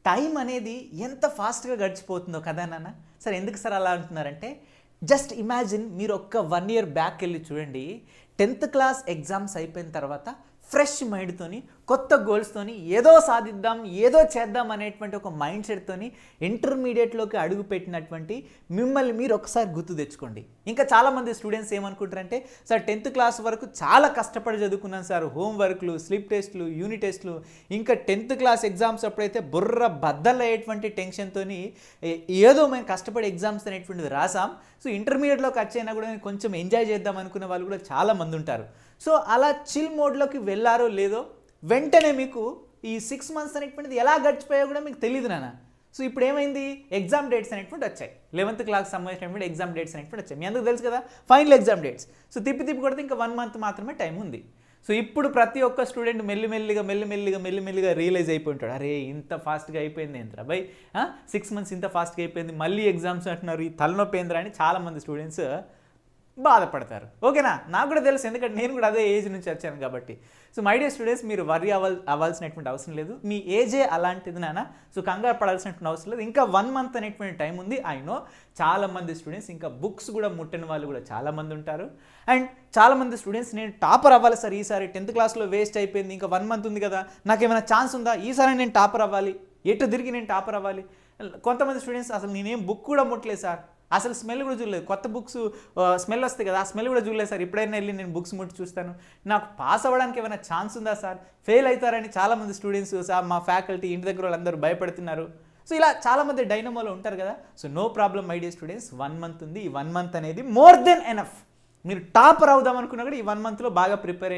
Time అనేది ఎంత ఫాస్ట్గా గడిచిపోతుందో కదా నాన్న. సరే ఎందుకు సార్ అలా అంటున్నారంటే, జస్ట్ ఇమాజిన్ మీరు ఒక్క 1 ఇయర్ బ్యాక్ వెళ్ళి చూడండి. 10th క్లాస్ ఎగ్జామ్స్ అయిపోయిన తర్వాత ఫ్రెష్ మైండ్తోని, కొత్త గోల్స్తోని ఏదో సాధిద్దాం, ఏదో చేద్దాం అనేటువంటి ఒక మైండ్ సెట్తోని ఇంటర్మీడియట్లోకి అడుగు పెట్టినటువంటి మిమ్మల్ని మీరు ఒకసారి గుర్తు తెచ్చుకోండి. ఇంకా చాలామంది స్టూడెంట్స్ ఏమనుకుంటారంటే, సార్ 10th క్లాస్ వరకు చాలా కష్టపడి చదువుకున్నాను సార్, హోంవర్క్లు, స్లిప్ టెస్ట్లు, యూనిట్ టెస్ట్లు, ఇంకా 10th క్లాస్ ఎగ్జామ్స్ అప్పుడైతే బుర్ర బద్దలయ్యేటువంటి టెన్షన్తో ఏదో మేము కష్టపడి ఎగ్జామ్స్ అనేటువంటిది రాసాం, సో ఇంటర్మీడియట్లోకి వచ్చైనా కూడా కొంచెం ఎంజాయ్ చేద్దాం అనుకునే వాళ్ళు కూడా చాలామంది ఉంటారు. సో అలా చిల్ మోడ్లోకి వెళ్ళారో లేదో వెంటనే మీకు ఈ 6 months అనేటువంటిది ఎలా గడిచిపోయా కూడా మీకు తెలియదు నాన్న. సో ఇప్పుడు ఏమైంది, ఎగ్జామ్ డేట్స్ అనేటువంటి వచ్చాయి. 11th క్లాస్ సంబంధించినటువంటి ఎగ్జామ్ డేట్స్ అనేటువంటి వచ్చాయి. మీ అందరికీ తెలుసు కదా, ఫైనల్ ఎగ్జామ్ డేట్స్. సో తిప్పి కొడితే ఇంకా 1 month మాత్రమే టైం ఉంది. సో ఇప్పుడు ప్రతి ఒక్క స్టూడెంట్ మెల్లిమెల్లిగా రియలైజ్ అయిపోయి ఉంటాడు, అరే ఇంత ఫాస్ట్గా అయిపోయింది ఏంట్రా బై, 6 months ఇంత ఫాస్ట్గా అయిపోయింది, మళ్ళీ ఎగ్జామ్స్ అంటున్నారు, ఈ తలనొప్పి ఏంద్రా అని చాలామంది స్టూడెంట్స్ బాధపడతారు. ఓకేనా, నాకు కూడా తెలుసు, ఎందుకంటే నేను కూడా అదే ఏజ్ నుంచి వచ్చాను కాబట్టి. సో మై డియర్ స్టూడెంట్స్, మీరు వర్రీ అవ్వాల్సినటువంటి అవసరం లేదు, మీ ఏజే అలాంటిది నాన్న. సో కంగారు పడాల్సినటువంటి అవసరం లేదు. ఇంకా 1 month అనేటువంటి టైం ఉంది. ఐ నో చాలామంది స్టూడెంట్స్ ఇంకా బుక్స్ కూడా ముట్టని వాళ్ళు కూడా చాలామంది ఉంటారు. అండ్ చాలామంది స్టూడెంట్స్ నేను టాపర్ అవ్వాలి సార్, ఈసారి 10th క్లాస్లో వేస్ట్ అయిపోయింది, ఇంకా 1 month ఉంది కదా, నాకేమైనా ఛాన్స్ ఉందా, ఈసారి నేను టాపర్ అవ్వాలి, ఎటు తిరిగి నేను టాపర్ అవ్వాలి. కొంతమంది స్టూడెంట్స్ అసలు నేనేం బుక్ కూడా ముట్టలేదు సార్, అసలు స్మెల్ కూడా చూడలేదు, కొత్త బుక్స్ స్మెల్ వస్తాయి కదా, ఆ స్మెల్ కూడా చూడలేదు సార్, ఎప్పుడైనా వెళ్ళి నేను బుక్స్ ముట్టి చూస్తాను, నాకు పాస్ అవ్వడానికి ఏమైనా ఛాన్స్ ఉందా సార్, ఫెయిల్ అవుతారని చాలామంది స్టూడెంట్స్, సార్ మా ఫ్యాకల్టీ ఇంటి దగ్గర వాళ్ళందరూ భయపడుతున్నారు. సో ఇలా చాలామంది డైనమోలో ఉంటారు కదా. So no problem my dear students, 1 month ఉంది. ఈ 1 month అనేది మోర్ దెన్ ఎనఫ్. మీరు టాపర్ అవుదాం అనుకున్నా కూడా ఈ 1 monthలో బాగా ప్రిపేర్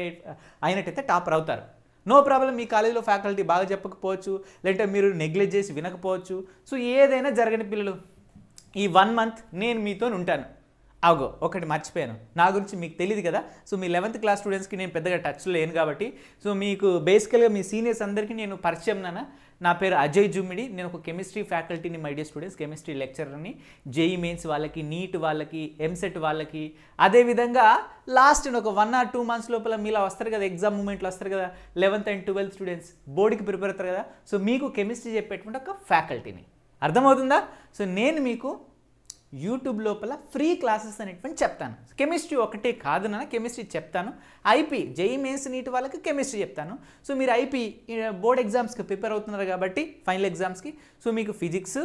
అయినట్టయితే టాపర్ అవుతారు. నో ప్రాబ్లం, మీ కాలేజీలో ఫ్యాకల్టీ బాగా చెప్పకపోవచ్చు, లేదంటే మీరు నెగ్లెక్ట్ చేసి వినకపోవచ్చు. సో ఏదైనా జరగని పిల్లలు, ఈ 1 month నేను మీతో ఉంటాను. అగో ఒకటి మర్చిపోయాను, నా గురించి మీకు తెలియదు కదా. సో మీ 11th క్లాస్ స్టూడెంట్స్కి నేను పెద్దగా టచ్లో లేను కాబట్టి, సో మీకు బేసికల్గా మీ సీనియర్స్ అందరికీ నేను పరిచయం నాన్న. నా పేరు అజయ్ జుమ్మిడి, నేను ఒక కెమిస్ట్రీ ఫ్యాకల్టీని మై డియర్ స్టూడెంట్స్, కెమిస్ట్రీ లెక్చరర్ని. జేఈ మెయిన్స్ వాళ్ళకి, నీట్ వాళ్ళకి, ఎంసెట్ వాళ్ళకి, అదేవిధంగా లాస్ట్ ఒక 1 or 2 months లోపల మీలా వస్తారు కదా, ఎగ్జామ్ మూమెంట్లో వస్తారు కదా 11th and 12th స్టూడెంట్స్, బోర్డుకి ప్రిపేర్ అవుతారు కదా. సో మీకు కెమిస్ట్రీ చెప్పేటువంటి ఒక ఫ్యాకల్టీని, అర్థమవుతుందా. సో నేను మీకు యూట్యూబ్ లోపల ఫ్రీ క్లాసెస్ అనేటువంటి చెప్తాను. కెమిస్ట్రీ ఒకటే కాదు నాన్న, కెమిస్ట్రీ చెప్తాను. ఐపీ జేఈ మెయిన్స్ నీట్ వాళ్ళకి కెమిస్ట్రీ చెప్తాను. సో మీరు ఐపీ బోర్డ్ ఎగ్జామ్స్కి ప్రిపేర్ అవుతున్నారు కాబట్టి, ఫైనల్ ఎగ్జామ్స్కి, సో మీకు ఫిజిక్స్,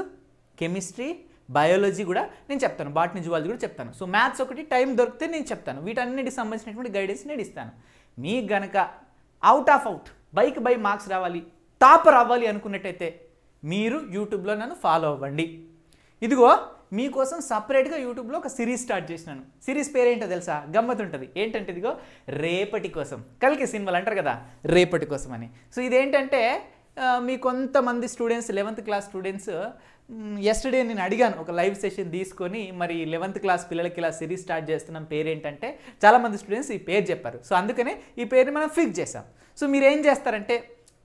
కెమిస్ట్రీ, బయాలజీ కూడా నేను చెప్తాను, బాటనీ జువాలజీ కూడా చెప్తాను. సో మ్యాథ్స్ ఒకటి టైం దొరికితే నేను చెప్తాను. వీటన్నిటికి సంబంధించినటువంటి గైడెన్స్ నేను ఇస్తాను. మీకు గనక అవుట్ బై మార్క్స్ రావాలి, టాపర్ అవ్వాలి అనుకున్నట్టయితే మీరు యూట్యూబ్లో నన్ను ఫాలో అవ్వండి. ఇదిగో మీకోసం సపరేట్గా యూట్యూబ్లో ఒక సిరీస్ స్టార్ట్ చేసినాను. సిరీస్ పేరు ఏంటో తెలుసా, గమ్మత్ ఉంటుంది. ఏంటంటే ఇదిగో రేపటి కోసం, కలికి సినిమాలు అంటారు కదా, రేపటి కోసం అని. సో ఇదేంటంటే మీ కొంతమంది students 11th class students yesterday నేను అడిగాను ఒక లైవ్ సెషన్ తీసుకొని, మరి 11th క్లాస్ పిల్లలకి ఇలా సిరీస్ స్టార్ట్ చేస్తున్నాం, పేరు ఏంటంటే చాలామంది స్టూడెంట్స్ ఈ పేరు చెప్పారు. సో అందుకనే ఈ పేరుని మనం ఫిక్స్ చేసాం. సో మీరు ఏం చేస్తారంటే,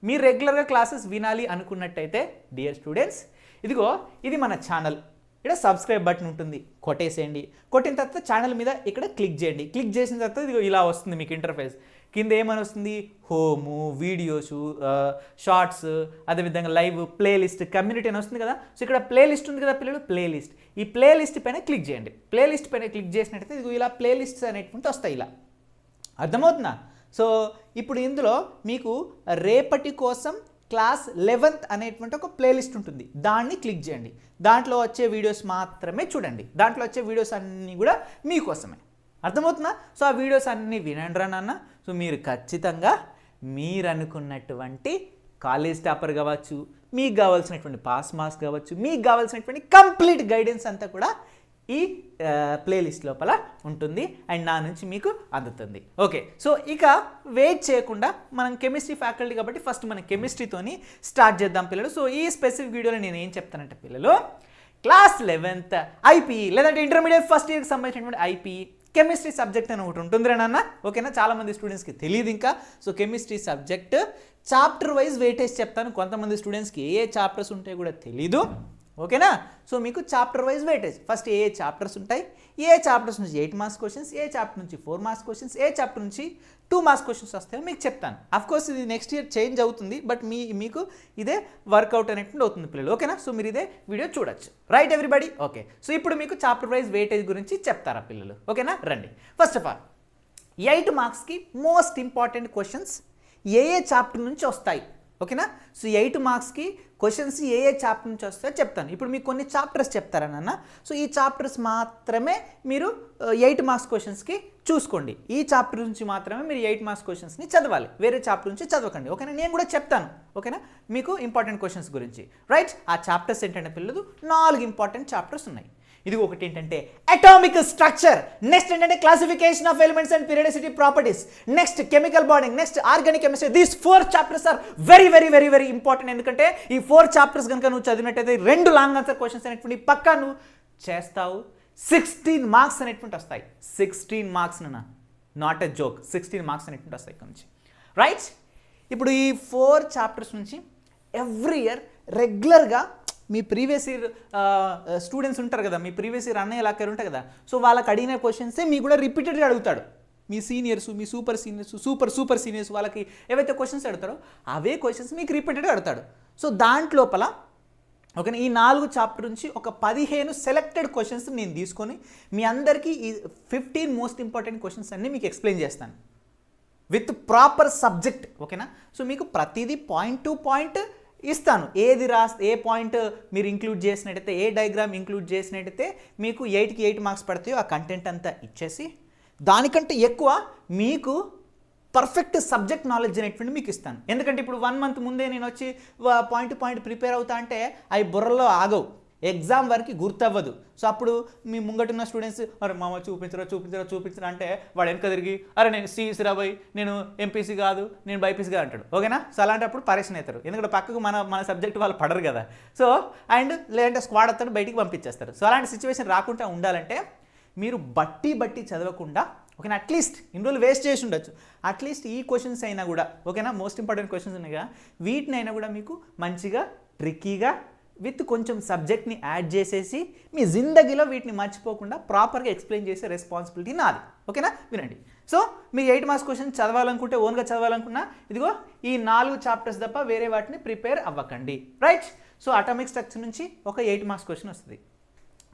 మీరు రెగ్యులర్గా క్లాసెస్ వినాలి అనుకున్నట్టయితే డియర్ స్టూడెంట్స్, ఇదిగో ఇది మన ఛానల్, ఇక్కడ సబ్స్క్రైబ్ బటన్ ఉంటుంది, కొట్టేసేయండి. కొట్టిన తర్వాత ఛానల్ మీద ఇక్కడ క్లిక్ చేయండి. క్లిక్ చేసిన తర్వాత ఇదిగో ఇలా వస్తుంది మీకు ఇంటర్ఫేస్. కింద ఏమని వస్తుంది, హోము, వీడియోస్, షార్ట్స్, అదేవిధంగా లైవ్, ప్లేలిస్ట్, కమ్యూనిటీ అని వస్తుంది కదా. సో ఇక్కడ ప్లేలిస్ట్ ఉంది కదా పిల్లలు, ప్లేలిస్ట్, ఈ ప్లేలిస్ట్ పైన క్లిక్ చేయండి. ప్లేలిస్ట్ పైన క్లిక్ చేసినట్టయితే ఇదిగో ఇలా ప్లేలిస్ట్స్ అనేటువంటి వస్తాయి, ఇలా అర్థమవుతుందా. సో ఇప్పుడు ఇందులో మీకు రేపటి కోసం క్లాస్ 11th అనేటువంటి ఒక ప్లేలిస్ట్ ఉంటుంది, దాన్ని క్లిక్ చేయండి. దాంట్లో వచ్చే వీడియోస్ మాత్రమే చూడండి, దాంట్లో వచ్చే వీడియోస్ అన్నీ కూడా మీకోసమే, అర్థమవుతుందా. సో ఆ వీడియోస్ అన్నీ వినండి నాన్న. సో మీరు ఖచ్చితంగా మీరు అనుకున్నటువంటి కాలేజ్ టాపర్ కావచ్చు, మీకు కావాల్సినటువంటి పాస్ మార్క్స్ కావచ్చు, మీకు కావాల్సినటువంటి కంప్లీట్ గైడెన్స్ అంతా కూడా ఈ ప్లేలిస్ట్ లోపల ఉంటుంది అండ్ నా నుంచి మీకు అందుతుంది. ఓకే, సో ఇక వెయిట్ చేయకుండా మనం కెమిస్ట్రీ ఫ్యాకల్టీ కాబట్టి ఫస్ట్ మనం కెమిస్ట్రీతోని స్టార్ట్ చేద్దాం పిల్లలు. సో ఈ స్పెసిఫిక్ వీడియోలో నేను ఏం చెప్తానంటే పిల్లలు, క్లాస్ 11th ఐపీ లేదంటే ఇంటర్మీడియట్ ఫస్ట్ ఇయర్కి సంబంధించినటువంటి ఐపీ కెమిస్ట్రీ సబ్జెక్ట్ అని ఒకటి ఉంటుంది నాన్న. ఓకేనా, చాలామంది స్టూడెంట్స్కి తెలియదు ఇంకా. So chemistry subject chapter wise weightage చెప్తాను. కొంతమంది స్టూడెంట్స్కి ఏ చాప్టర్స్ ఉంటాయో కూడా తెలీదు. ఓకేనా? సో మీకు చాప్టర్ వైజ్ వెయిటేజ్ ఫస్ట్ ఏ చాప్టర్స్ ఉంటాయి, ఏ చాప్టర్స్ నుంచి 8 మార్క్స్ క్వశ్చన్స్, ఏ చాప్టర్ నుంచి 4 మార్క్స్ క్వశ్చన్స్, ఏ చాప్టర్ నుంచి 2 మార్క్స్ క్వశ్చన్స్ వస్తాయో మీకు చెప్తాను. అఫ్కోర్స్ ఇది నెక్స్ట్ ఇయర్ చేంజ్ అవుతుంది, బట్ మీకు ఇదే వర్కౌట్ అనేటువంటి అవుతుంది పిల్లలు. ఓకేనా? సో మీరు ఇదే వీడియో చూడొచ్చు. Right everybody? ఓకే. సో ఇప్పుడు మీకు చాప్టర్ వైజ్ వెయిటేజ్ గురించి చెప్తారా పిల్లలు? ఓకేనా? రండి. ఫస్ట్ ఆఫ్ ఆల్ 8 మార్క్స్కి మోస్ట్ ఇంపార్టెంట్ క్వశ్చన్స్ ఏ చాప్టర్ నుంచి వస్తాయి. ఓకేనా? సో 8 మార్క్స్కి క్వశ్చన్స్ ఏ చాప్టర్ నుంచి వస్తాయో చెప్తాను. ఇప్పుడు మీకు కొన్ని చాప్టర్స్ చెప్తారా నాన్న? సో ఈ చాప్టర్స్ మాత్రమే మీరు 8 మార్క్స్ క్వశ్చన్స్కి చూసుకోండి. ఈ చాప్టర్ నుంచి మాత్రమే మీరు 8 మార్క్స్ క్వశ్చన్స్ని చదవాలి, వేరే చాప్టర్ నుంచి చదవకండి. ఓకేనా? నేను కూడా చెప్తాను. ఓకేనా? మీకు ఇంపార్టెంట్ క్వశ్చన్స్ గురించి. రైట్? ఆ చాప్టర్స్ ఏంటంటే పిల్లలు 4 ఇంపార్టెంట్ చాప్టర్స్ ఉన్నాయి. ఇది ఒకటి ఏంటంటే అటామిక్ స్ట్రక్చర్, నెక్స్ట్ ఏంటంటే classification of elements and periodicity properties, next chemical bonding, next organic chemistry. These 4 chapters are very very very very important. ఎందుకంటే ఈ 4 చాప్టర్స్ కనుక నువ్వు చదివినట్టయితే 2 లాంగ్ ఆన్సర్ క్వశ్చన్స్ అనేటువంటి పక్కా నువ్వు చేస్తావు. 16 మార్క్స్ అనేటువంటి వస్తాయి. 16 marks not a joke. 16 marks అనేటువంటి వస్తాయి ఇక్కడ నుంచి. రైట్? ఇప్పుడు ఈ 4 చాప్టర్స్ నుంచి ఎవ్రీ ఇయర్ రెగ్యులర్గా మీ ప్రీవియస్ ఇయర్ స్టూడెంట్స్ ఉంటారు కదా, మీ ప్రీవియస్ ఇయర్ అన్నయ్య లాక్కర్ ఉంటారు కదా, సో వాళ్ళకి అడిగిన క్వశ్చన్సే మీకు కూడా రిపీటెడ్గా అడుగుతాడు. మీ సీనియర్స్, మీ సూపర్ సీనియర్స్, సూపర్ సీనియర్స్ వాళ్ళకి ఏవైతే క్వశ్చన్స్ అడుగుతారో అవే క్వశ్చన్స్ మీకు రిపీటెడ్గా అడుగుతాడు. సో దాంట్లోపల ఓకేనా ఈ 4 చాప్టర్ నుంచి ఒక 15 సెలెక్టెడ్ క్వశ్చన్స్ నేను తీసుకొని మీ అందరికీ ఈ 15 మోస్ట్ ఇంపార్టెంట్ క్వశ్చన్స్ అన్నీ మీకు ఎక్స్ప్లెయిన్ చేస్తాను విత్ ప్రాపర్ సబ్జెక్ట్. ఓకేనా? సో మీకు ప్రతిదీ పాయింట్ టు పాయింట్ ఇస్తాను. ఏది ఏ పాయింట్ మీరు ఇంక్లూడ్ చేసినట్టయితే, ఏ డయాగ్రామ్ ఇంక్లూడ్ చేసినట్టయితే మీకు 8కి 8 మార్క్స్ పడతాయో ఆ కంటెంట్ అంతా ఇచ్చేసి దానికంటే ఎక్కువ మీకు పర్ఫెక్ట్ సబ్జెక్ట్ నాలెడ్జ్ అనేటువంటి మీకు ఇస్తాను. ఎందుకంటే ఇప్పుడు 1 మంత్ ముందే నేను వచ్చి పాయింట్ టు పాయింట్ ప్రిపేర్ అవుతా అంటే అవి బుర్రలో ఆగవు, ఎగ్జామ్ వరకు గుర్తవ్వదు. సో అప్పుడు మీ ముంగటున్న స్టూడెంట్స్ అరే మామ చూపించరా అంటే వాడు వెనక తిరిగి అరే నేను సిఈసి రాబోయ్, నేను ఎంపీసీ కాదు, నేను బైపీసీగా అంటాడు. ఓకేనా? సో అలాంటప్పుడు పరేషన్ అవుతారు. ఎందుకంటే పక్కకు మన సబ్జెక్ట్ వాళ్ళు పడరు కదా. సో అండ్ లేదంటే స్క్వాడ్ వస్తాడు బయటికి పంపించేస్తారు. సో అలాంటి సిచ్యువేషన్ రాకుండా ఉండాలంటే మీరు బట్టి చదవకుండా ఓకేనా అట్లీస్ట్ ఇన్ని రోజులు వేస్ట్ చేసి ఉండొచ్చు, అట్లీస్ట్ ఈ క్వశ్చన్స్ అయినా కూడా ఓకేనా మోస్ట్ ఇంపార్టెంట్ క్వశ్చన్స్ ఉన్నాయి కదా వీటినైనా కూడా మీకు మంచిగా ట్రిక్కీగా విత్ కొంచెం సబ్జెక్ట్ని యాడ్ చేసేసి మీ జిందగీలో వీటిని మర్చిపోకుండా ప్రాపర్గా ఎక్స్ప్లెయిన్ చేసే రెస్పాన్సిబిలిటీ నాది. ఓకేనా? వినండి. సో మీరు 8 మార్క్స్ క్వశ్చన్ చదవాలనుకుంటే ఓన్గా చదవాలనుకున్నా ఇదిగో ఈ 4 చాప్టర్స్ తప్ప వేరే వాటిని ప్రిపేర్ అవ్వకండి. రైట్? సో అటామిక్ స్ట్రక్చర్ నుంచి ఒక 8 మార్క్స్ క్వశ్చన్ వస్తుంది,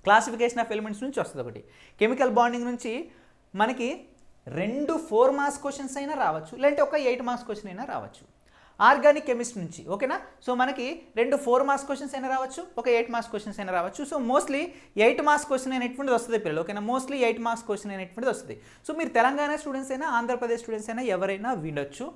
క్లాసిఫికేషన్ ఆఫ్ ఎలిమెంట్స్ నుంచి వస్తుంది ఒకటి, కెమికల్ బాండింగ్ నుంచి మనకి 2 4 మార్క్స్ క్వశ్చన్స్ అయినా రావచ్చు, లేదంటే ఒక 8 మార్క్స్ క్వశ్చన్ అయినా రావచ్చు. ఆర్గానిక్ కెమిస్ట్రీ నుంచి ఓకేనా సో మనకి 2 4 మార్క్స్ క్వశ్చన్స్ అయినా రావచ్చు, ఒక 8 మార్క్స్ క్వశ్చన్స్ అయినా రావచ్చు. సో మోస్ట్లీ 8 మార్క్స్ క్వశ్చన్ అనేటువంటిది వస్తుంది పిల్లలు. ఓకేనా? మోస్ట్లీ 8 మార్క్స్ క్వశ్చన్ అనేటువంటిది వస్తుంది. సో మీరు తెలంగాణ స్టూడెంట్స్ అయినా ఆంధ్రప్రదేశ్ స్టూడెంట్స్ అయినా ఎవరైనా వినొచ్చు.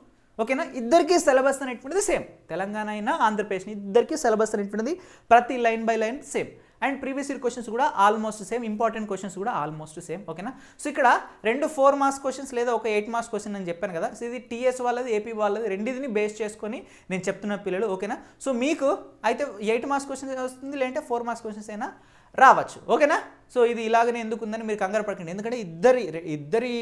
ఓకేనా? ఇద్దరికీ సిలబస్ అనేటువంటిది సేమ్, తెలంగాణ అయినా ఆంధ్రప్రదేశ్ ఇద్దరికీ సిలబస్ అనేటువంటిది ప్రతి line by line same. And previous year questions కూడా ఆల్మోస్ట్ సేమ్, ఇంపార్టెంట్ క్వశ్చన్స్ కూడా ఆల్మోస్ట్ సేమ్. ఓకేనా? సో ఇక్కడ 2 4 మార్క్స్ క్వశ్చన్స్ లేదా ఒక 8 మార్క్స్ క్వశ్చన్ అని చెప్పాను కదా. సో ఇది టీఎస్ వాళ్ళది, ఏపీ వాళ్ళది, రెండింటిని బేస్ చేసుకొని నేను చెప్తున్న పిల్లలు. ఓకేనా? సో మీకు అయితే 8 మార్క్స్ క్వశ్చన్స్ వస్తుంది, లేదంటే 4 మార్క్స్ క్వశ్చన్స్ అయినా రావచ్చు. ఓకేనా? సో ఇది ఇలాగనే ఎందుకు ఉందని మీరు కంగారు పడకండి, ఎందుకంటే ఇద్దరి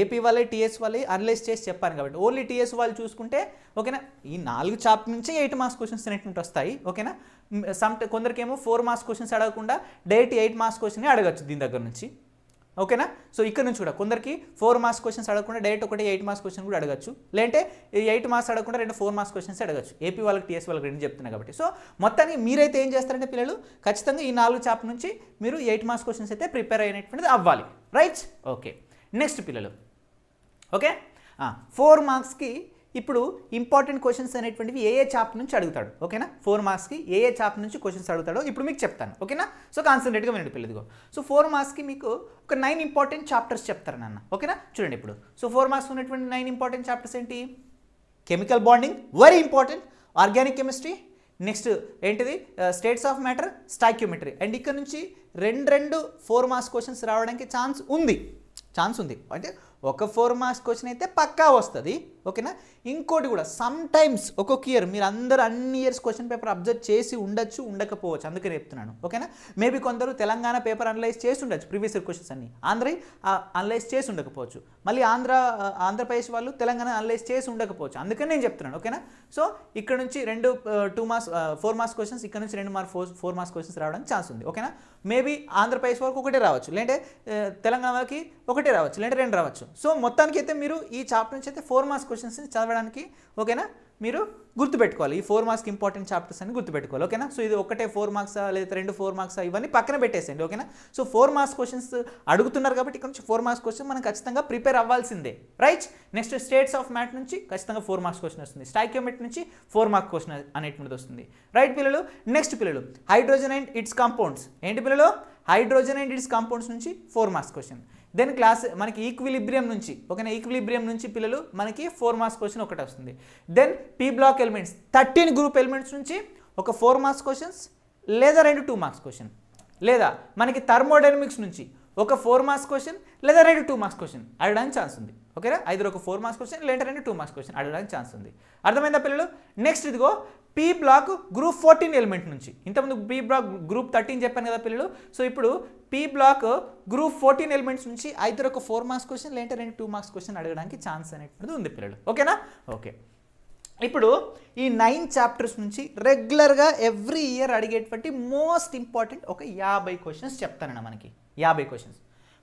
ఏపీ వాళ్ళే టీఎస్ వాళ్ళే అనలైజ్ చేసి చెప్పాను కాబట్టి. ఓన్లీ టీఎస్ వాళ్ళు చూసుకుంటే ఓకేనా ఈ 4 చాప్టర్ నుంచి 8 మార్క్స్ క్వశ్చన్స్ అనేటువంటి వస్తాయి. ఓకేనా? కొందరికేమో 4 మార్క్స్ క్వశ్చన్స్ అడగకుండా డైరెక్ట్ 8 మార్క్స్ క్వశ్చన్ అడగచ్చు దీని దగ్గర నుంచి. ఓకేనా? సో ఇక్కడ నుంచి కూడా కొందరికి 4 మార్క్స్ క్వశ్చన్స్ అడగకుండా డైరెక్ట్ ఒకటి 8 మార్క్స్ క్వశ్చన్ కూడా అడగచ్చు, లేదంటే 8 మార్క్స్ అడగకుండా 2 4 మార్క్స్ క్వశ్చన్స్ అడగచ్చు. ఏపీ వాళ్ళకి టీఎస్ వాళ్ళకి రెండు చెప్తున్నాయి కాబట్టి. సో మొత్తానికి మీరైతే ఏం చేస్తారంటే పిల్లలు ఖచ్చితంగా ఈ 4 చాప్టర్ నుంచి మీరు 8 మార్క్స్ క్వశ్చన్స్ అయితే ప్రిపేర్ అయినటువంటిది అవ్వాలి. రైట్? ఓకే. నెక్స్ట్ పిల్లలు ఓకే 4 మార్క్స్కి ఇప్పుడు ఇంపార్టెంట్ క్వశ్చన్స్ అనేటువంటివి ఏ చాప్టర్ నుంచి అడుగుతాడు. ఓకేనా? 4 మార్క్స్కి ఏ చాప్టర్ నుంచి క్వశ్చన్స్ అడుగుతాడో ఇప్పుడు మీకు చెప్తాను. ఓకేనా? సో కాన్సన్ట్రేట్గా వినండి పిల్లలు. సో 4 మార్క్స్కి మీకు ఒక 9 ఇంపార్టెంట్ చాప్టర్స్ చెప్తారు నాన్న. ఓకేనా? చూడండి ఇప్పుడు. సో 4 మార్క్స్ ఉన్నటువంటి 9 ఇంపార్టెంట్ చాప్టర్స్ ఏంటి? Chemical bonding very important, organic chemistry, next ఏంటిది స్టేట్స్ ఆఫ్ మ్యాటర్, స్టాయిక్యోమెట్రీ. అండ్ ఇక్కడ నుంచి 2 4 మార్క్స్ క్వశ్చన్స్ రావడానికి ఛాన్స్ ఉంది అంటే ఒక 4 మార్క్స్ క్వశ్చన్ అయితే పక్కా వస్తుంది, ఓకేనా. ఇంకోటి కూడా సమ్ టైమ్స్ ఒక్కొక్క ఇయర్ మీరు అందరూ అన్ని ఇయర్స్ క్వశ్చన్ పేపర్ అబ్జర్వ్ చేసి ఉండొచ్చు, ఉండకపోవచ్చు, అందుకే చెప్తున్నాను. ఓకేనా. మేబీ కొందరు తెలంగాణ పేపర్ అనలైజ్ చేసి ఉండొచ్చు, ప్రీవియస్ ఇయర్ క్వశ్చన్స్ అన్ని ఆంధ్ర అనలైజ్ చేసి ఉండకపోవచ్చు, మళ్ళీ ఆంధ్రప్రదేశ్ వాళ్ళు తెలంగాణ అనలైజ్ చేసి ఉండకపోవచ్చు, అందుకని నేను చెప్తున్నాను. ఓకేనా. సో ఇక్కడ నుంచి 2 మార్క్స్ 4 మార్క్స్ క్వశ్చన్స్, ఇక్కడ నుంచి 4 మార్క్స్ క్వశ్చన్స్ రావడానికి ఛాన్స్ ఉంది. ఓకేనా. మేబీ ఆంధ్రప్రదేశ్ వరకు ఒకటే రావచ్చు, లేదంటే తెలంగాణ వాళ్ళకి ఒకటే రావచ్చు, లేదంటే 2 రావచ్చు. సో మొత్తానికి అయితే మీరు ఈ చాప్టర్ నుంచి అయితే 4 మార్క్స్ క్వశ్చన్స్ చదవడానికి ఓకేనా మీరు గుర్తుపెట్టుకోవాలి. ఈ 4 మార్క్స్ ఇంపార్టెంట్ చాప్టర్స్ అని గుర్తుపెట్టుకోవాలి. ఓకేనా. సో ఇది ఒకటే 4 మార్క్సా లేదా 2 4 మార్క్సా ఇవన్నీ పక్కన పెట్టేసేయండి. ఓకేనా. సో 4 మార్క్స్ క్వశ్చన్స్ అడుగుతున్నారు కాబట్టి ఇక్కడ నుంచి 4 మార్క్స్ క్వశ్చన్ మనం ఖచ్చితంగా ప్రిపేర్ అవ్వాల్సిందే, right. Next states of math నుంచి ఖచ్చితంగా 4 మార్క్స్ క్వశ్చన్ వస్తుంది, స్టాయికియోమెట్రీ నుంచి 4 మార్క్స్ క్వశ్చన్ అనేటువంటిది వస్తుంది, రైట్ పిల్లలు. నెక్స్ట్ పిల్లలు హైడ్రోజన్ అండ్ ఇట్స్ కాంపౌండ్స్, ఏంటి పిల్లలు, హైడ్రోజన్ అండ్ ఇట్స్ కాంపౌండ్స్ నుంచి 4 మార్క్స్ క్వశ్చన్. దెన్ క్లాస్ మనకి ఈక్విలిబ్రియం నుంచి, ఓకేనా, ఈక్విలిబ్రియం నుంచి పిల్లలు మనకి 4 మార్క్స్ క్వశ్చన్ ఒకటి వస్తుంది. Then P block elements 13 group elements నుంచి ఒక 4 మార్క్స్ క్వశ్చన్స్ లేదా 2 మార్క్స్ క్వశ్చన్, లేదా మనకి థర్మోడైనమిక్స్ నుంచి ఒక 4 మార్క్స్ క్వశ్చన్ లేదా 2 మార్క్స్ క్వశ్చన్ అడగడానికి ఛాన్స్ ఉంది. ఓకేనా. ఐదర్ ఒక 4 మార్క్స్ క్వశ్చన్ లేదా 2 మార్క్స్ క్వశ్చన్ అడగడానికి ఛాన్స్ ఉంది. అర్థమైందా పిల్లలు. నెక్స్ట్ ఇదిగో పీ బ్లాక్ గ్రూప్ 14 ఎలిమెంట్ నుంచి, ఇంతకుముందు పీ బ్లాక్ గ్రూప్ 13 చెప్పాను కదా పిల్లలు. సో ఇప్పుడు పీ బ్లాక్ గ్రూప్ 14 ఎలిమెంట్స్ నుంచి ఐదర్ ఒక 4 మార్క్స్ క్వశ్చన్ లేదా 2 మార్క్స్ క్వశ్చన్ అడగడానికి ఛాన్స్ అనేటువంటిది ఉంది పిల్లలు. ఓకేనా. ఓకే. ఇప్పుడు ఈ 9 చాప్టర్స్ నుంచి రెగ్యులర్గా ఎవ్రీ ఇయర్ అడిగేటువంటి మోస్ట్ ఇంపార్టెంట్ ఒక 50 క్వశ్చన్స్ చెప్తానన్న మనకి 50 క్వశ్చన్స్.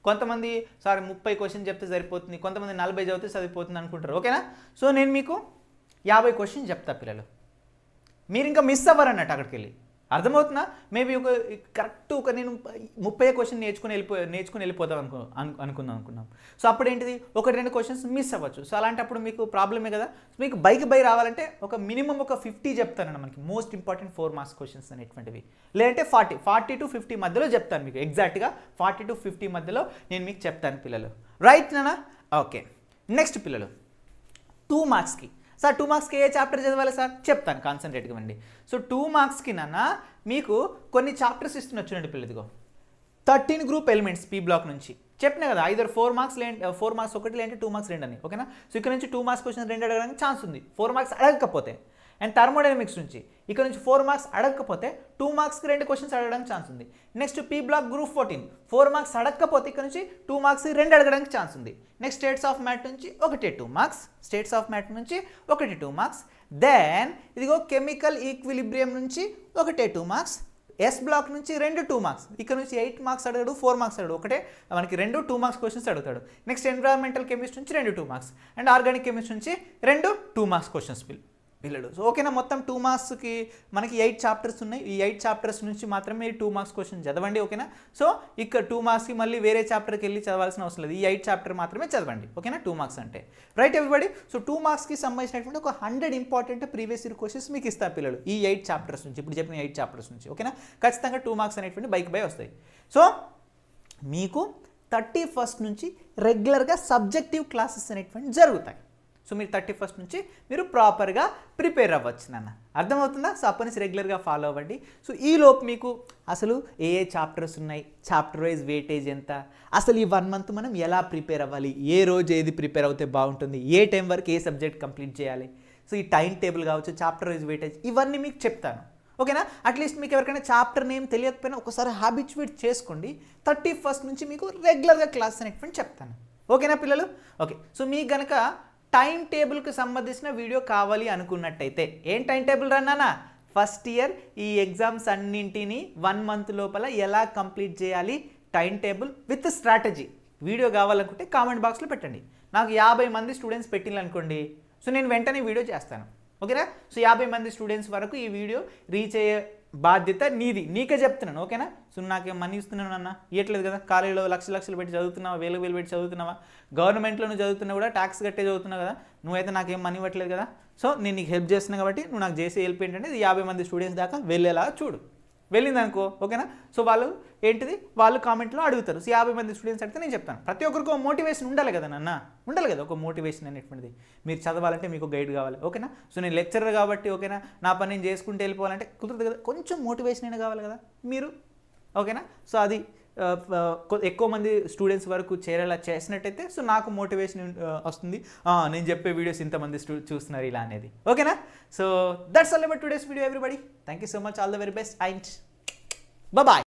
కొంతమంది సార్ 30 క్వశ్చన్ చెప్తే సరిపోతుంది, కొంతమంది 40 చదివితే సరిపోతుంది అనుకుంటారు. ఓకేనా. సో నేను మీకు 50 క్వశ్చన్ చెప్తా పిల్లలు, మీరు ఇంకా మిస్ అవ్వరన్నట్టు అక్కడికి వెళ్ళి. అర్థమవుతుందా. మేబీ కరెక్ట్ నేను 30 క్వశ్చన్ నేర్చుకుని వెళ్ళిపోతాం అనుకున్నాం. సో అప్పుడు ఏంటిది 1-2 క్వశ్చన్స్ మిస్ అవ్వచ్చు. సో అలాంటప్పుడు మీకు ప్రాబ్లమే కదా. మీకు బై రావాలంటే ఒక మినిమం ఒక 50 చెప్తానన్న మనకి మోస్ట్ ఇంపార్టెంట్ 4 మార్క్స్ క్వశ్చన్స్ అనేటువంటివి, లేదంటే 40 to 50 మధ్యలో చెప్తాను మీకు, ఎగ్జాక్ట్గా 40 to 50 మధ్యలో నేను మీకు చెప్తాను పిల్లలు, రైట్ నానా. ఓకే. నెక్స్ట్ పిల్లలు 2 మార్క్స్కి సార్ 2 మార్క్స్కి ఏ చాప్టర్ చదవాలి సార్ చెప్తాను, కాన్సన్ట్రేట్గా ఇవ్వండి. సో 2 మార్క్స్కి నాన్న మీకు కొన్ని చాప్టర్స్ ఇస్తున్నారు చూడండి పిల్లలు. ఇదిగో 13 గ్రూప్ ఎలిమెంట్స్ పీ బ్లాక్ నుంచి చెప్పినా కదా, ఐదర్ 4 మార్క్స్ 4 మార్క్స్ ఒకటి లేదంటే 2 మార్క్స్ 2 అని. ఓకేనా. సో ఇక్కడ నుంచి 2 మార్క్స్ క్వశ్చన్ 2 అడగడానికి ఛాన్స్ ఉంది, 4 మార్క్స్ అడగకపోతే. అండ్ థర్మోడైనమిక్స్ నుంచి ఇక్కడ నుంచి 4 మార్క్స్ అడగకపోతే 2 మార్క్స్కి 2 క్వశ్చన్స్ అడగడానికి ఛాన్స్ ఉంది. Next P block group 14 4 marks అడగకపోతే ఇక్కడ నుంచి 2 మార్క్స్ 2 అడగడానికి ఛాన్స్ ఉంది. నెక్స్ట్ స్టేట్స్ ఆఫ్ మ్యాథ్ నుంచి 2 మార్క్స్, స్టేట్స్ ఆఫ్ మ్యాథ్ నుంచి 2 మార్క్స్. దెన్ ఇదిగో కెమికల్ ఈక్విలిబ్రియం నుంచి 2 మార్క్స్, ఎస్ బ్లాక్ నుంచి 2 మార్క్స్, ఇక్కడ నుంచి 8 మార్క్స్ అడగడు, 4 మార్క్స్ అడగడు, ఒకటే మనకి 2 మార్క్స్ క్వశ్చన్స్ అడుగుతాడు. నెక్స్ట్ ఎన్విరాన్మెంటల్ కెమిస్ట్రీ నుంచి 2 మార్క్స్, అండ్ ఆర్గానిక్ కెమిస్ట్రీ నుంచి 2 మార్క్స్ క్వశ్చన్స్ పిల్లలు. సో ఓకేనా. మొత్తం 2 మార్క్స్కి మనకి 8 చాప్టర్స్ ఉన్నాయి. ఈ 8 చాప్టర్స్ నుంచి మాత్రమే 2 మార్క్స్ క్వశ్చన్ చదవండి. ఓకేనా. సో ఇక్కడ 2 మార్క్స్కి మళ్ళీ వేరే చాప్టర్కి వెళ్ళి చదవాల్సిన అవసరం లేదు, ఈ 8 చాప్టర్ మాత్రమే చదవండి. ఓకేనా. 2 మార్క్స్ అంటే రైట్ ఎవ్రీబడి. సో 2 మార్క్స్కి సంబంధించినటువంటి ఒక 100 ఇంపార్టెంట్ ప్రీవియస్ ఇయర్ క్వశ్చన్స్ మీకు ఇస్తారు పిల్లలు ఈ 8 చాప్టర్స్ నుంచి, ఇప్పుడు చెప్పిన 8 చాప్టర్స్ నుంచి. ఓకేనా. ఖచ్చితంగా 2 మార్క్స్ అనేటువంటి బై వస్తాయి. సో మీకు 31st నుంచి రెగ్యులర్గా సబ్జెక్టివ్ క్లాసెస్ అనేటువంటి జరుగుతాయి. సో మీరు 31st నుంచి మీరు ప్రాపర్గా ప్రిపేర్ అవ్వచ్చు నాన్న, అర్థమవుతుందా. సో అప్పటి నుంచి రెగ్యులర్గా ఫాలో అవ్వండి. సో ఈలోపు మీకు అసలు ఏ చాప్టర్స్ ఉన్నాయి, చాప్టర్ వైజ్ వెయిటేజ్ ఎంత, అసలు ఈ 1 మంత్ మనం ఎలా ప్రిపేర్ అవ్వాలి, ఏ రోజు ఏది ప్రిపేర్ అవుతే బాగుంటుంది, ఏ టైం వరకు ఏ సబ్జెక్ట్ కంప్లీట్ చేయాలి, సో ఈ టైం టేబుల్ కావచ్చు, చాప్టర్ వైజ్ వెయిటేజ్ ఇవన్నీ మీకు చెప్తాను. ఓకేనా. అట్లీస్ట్ మీకు ఎవరికైనా చాప్టర్ నేమ్ తెలియకపోయినా ఒకసారి హ్యాబిచ్యుయేట్ చేసుకోండి. 31st నుంచి మీకు రెగ్యులర్గా క్లాస్ అనేటువంటి చెప్తాను. ఓకేనా పిల్లలు. ఓకే. సో మీకు కనుక టైం టేబుల్కి సంబంధించిన వీడియో కావాలి అనుకున్నట్టయితే ఏం టైం టేబుల్ రన్నానా, ఫస్ట్ ఇయర్ ఈ ఎగ్జామ్స్ అన్నింటినీ 1 మంత్ లోపల ఎలా కంప్లీట్ చేయాలి, time table with strategy video కావాలనుకుంటే కామెంట్ బాక్స్లో పెట్టండి. నాకు 50 మంది స్టూడెంట్స్ పెట్టిందనుకోండి, సో నేను వెంటనే వీడియో చేస్తాను. ఓకేనా. సో 50 మంది స్టూడెంట్స్ వరకు ఈ వీడియో రీచ్ అయ్యే బాధ్యత నీకే చెప్తున్నాను. ఓకేనా. సో నాకేం మనీ ఇస్తున్నాను అన్న, ఇవ్వట్లేదు కదా. కాలేజీలో లక్షలు పెట్టి చదువుతున్నావా, వేలు పెట్టి చదువుతున్నావా, గవర్నమెంట్లో నువ్వు చదువుతున్నా కూడా ట్యాక్స్ కట్టే చదువుతున్నావు కదా, నువ్వైతే నాకేం మనీ ఇవ్వట్లేదు కదా. సో నేను నీకు హెల్ప్ చేస్తున్నాను కాబట్టి నువ్వు నాకు చేసే హెల్ప్ ఏంటంటే 50 మంది స్టూడెంట్స్ దాకా వెళ్ళేలా చూడు. వెళ్ళింది అనుకో. ఓకేనా. సో వాళ్ళు కామెంట్లో అడుగుతారు. సో 50 మంది స్టూడెంట్స్ అడిగితే నేను చెప్తాను. ప్రతి ఒక్కరికి ఒక మోటివేషన్ ఉండాలి కదా నాన్న, ఉండాలి కదా ఒక మోటివేషన్ అనేటువంటిది. మీరు చదవాలంటే మీకు గైడ్ కావాలి. ఓకేనా. సో నేను లెక్చరర్ కాబట్టి ఓకేనా, నా పని నేను చేసుకుంటూ వెళ్ళిపోవాలంటే కుదరదు కదా, కొంచెం మోటివేషన్ అయినా కావాలి కదా మీరు. ఓకేనా. సో అది ఎక్కువ మంది స్టూడెంట్స్ వరకు చేరేలా చేసినట్టయితే సో నాకు మోటివేషన్ వస్తుంది, నేను చెప్పే వీడియోస్ ఇంతమంది చూస్తున్నారు ఇలా అనేది. ఓకేనా? So that's all about today's video everybody. Thank you so much, all the very best and bye.